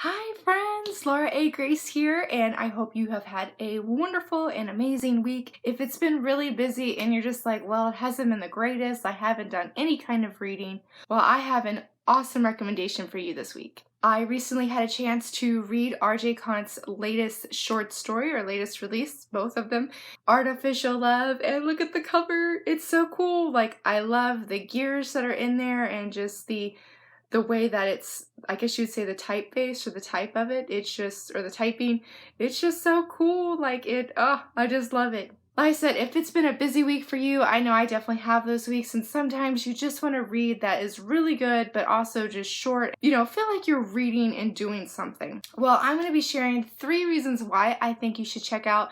Hi friends, Laura A. Grace here, and I hope you have had a wonderful and amazing week. If it's been really busy and you're just like, well, it hasn't been the greatest, I haven't done any kind of reading, well, I have an awesome recommendation for you this week. I recently had a chance to read RJ Conte's latest short story, or latest release, both of them, Artificial Love, and look at the cover, it's so cool. Like, I love the gears that are in there and just the way that it's, I guess you'd say the typeface or the type of it, it's just, or the typing, it's just so cool. Like I just love it. Like I said, if it's been a busy week for you, I know I definitely have those weeks, and sometimes you just want to read that is really good, but also just short, feel like you're reading and doing something. Well, I'm going to be sharing 3 reasons why I think you should check out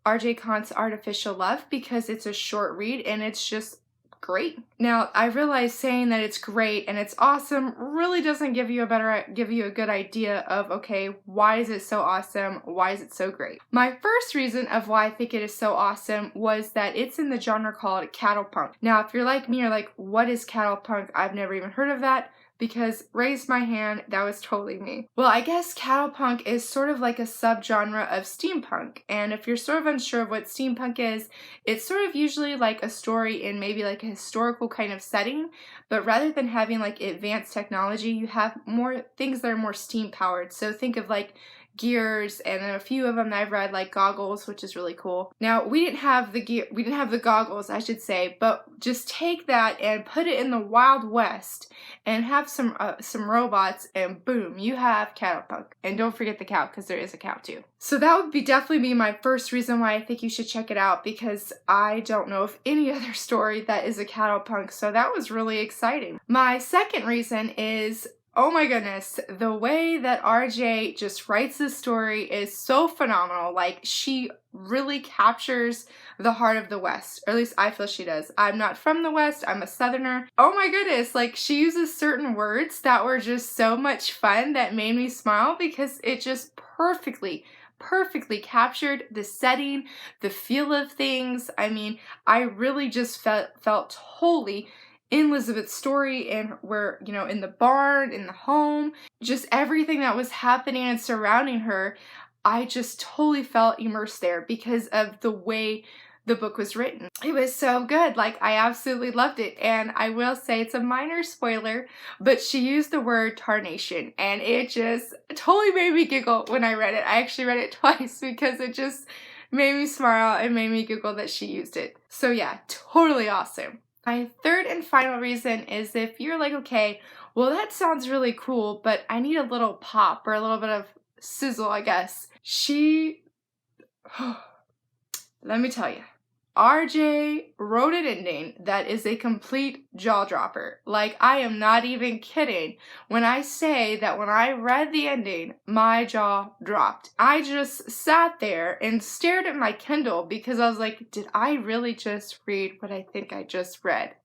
RJ Conte's Artificial Love, because it's a short read and it's just great. Now, I realize saying that it's great and it's awesome really doesn't give you a good idea of, okay, why is it so awesome? Why is it so great? My first reason of why I think it is so awesome was that it's in the genre called Cattlepunk. Now, if you're like me, you're like, what is Cattlepunk? I've never even heard of that. Because raise my hand, that was totally me. Well, I guess Cattlepunk is sort of like a subgenre of steampunk, and if you're sort of unsure of what steampunk is, it's sort of usually like a story in maybe like a historical kind of setting, but rather than having like advanced technology, you have more things that are more steam powered. So think of like gears, and then a few of them I've read, like goggles, which is really cool. Now, we didn't have the goggles, I should say, but just take that and put it in the Wild West and have some robots, and boom, you have Cattlepunk. And don't forget the cow, because there is a cow too. So that would definitely be my first reason why I think you should check it out, because I don't know of any other story that is a Cattlepunk, so that was really exciting. My second reason is, oh my goodness, the way that RJ just writes this story is so phenomenal. Like, she really captures the heart of the West, or at least I feel she does. I'm not from the West, I'm a Southerner. Oh my goodness, like, she uses certain words that were just so much fun that made me smile, because it just perfectly captured the setting, the feel of things. I mean, I really just felt totally in Elizabeth's story, and where, in the barn, in the home, just everything that was happening and surrounding her, I just totally felt immersed there because of the way the book was written. It was so good. Like, I absolutely loved it. And I will say, it's a minor spoiler, but she used the word tarnation, and it just totally made me giggle when I read it. I actually read it twice because it just made me smile and made me giggle that she used it. So yeah, totally awesome. My third and final reason is, if you're like, okay, well, that sounds really cool, but I need a little pop or a little bit of sizzle, I guess. Let me tell you, RJ wrote an ending that is a complete jaw dropper. Like, I am not even kidding when I say that when I read the ending, my jaw dropped. I just sat there and stared at my Kindle because I was like, did I really just read what I think I just read?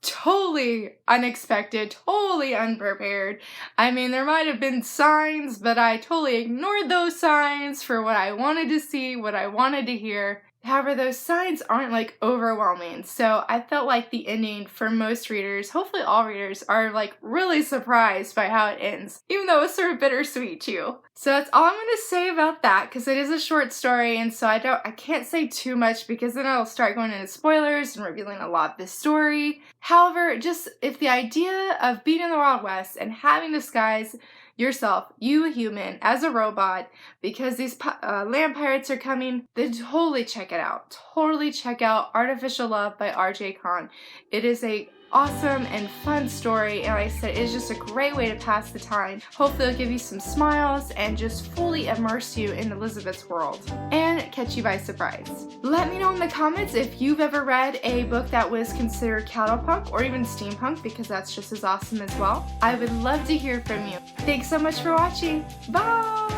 Totally unexpected, totally unprepared. I mean, there might have been signs, but I totally ignored those signs for what I wanted to see, what I wanted to hear. However, those signs aren't like overwhelming, so I felt like the ending for most readers, hopefully all readers, are like really surprised by how it ends, even though it's sort of bittersweet too. So that's all I'm going to say about that, because it is a short story, and so I can't say too much, because then I'll start going into spoilers and revealing a lot of the story. However, just if the idea of being in the Wild West and having to disguise yourself, you a human, as a robot, because these land pirates are coming, then totally check it out. Totally check out Artificial Love by RJ Conte. It is a awesome and fun story, and like I said, it's just a great way to pass the time. Hopefully it'll give you some smiles and just fully immerse you in Elizabeth's world and catch you by surprise. Let me know in the comments if you've ever read a book that was considered Cattlepunk or even steampunk, because that's just as awesome as well. I would love to hear from you. Thanks so much for watching. Bye!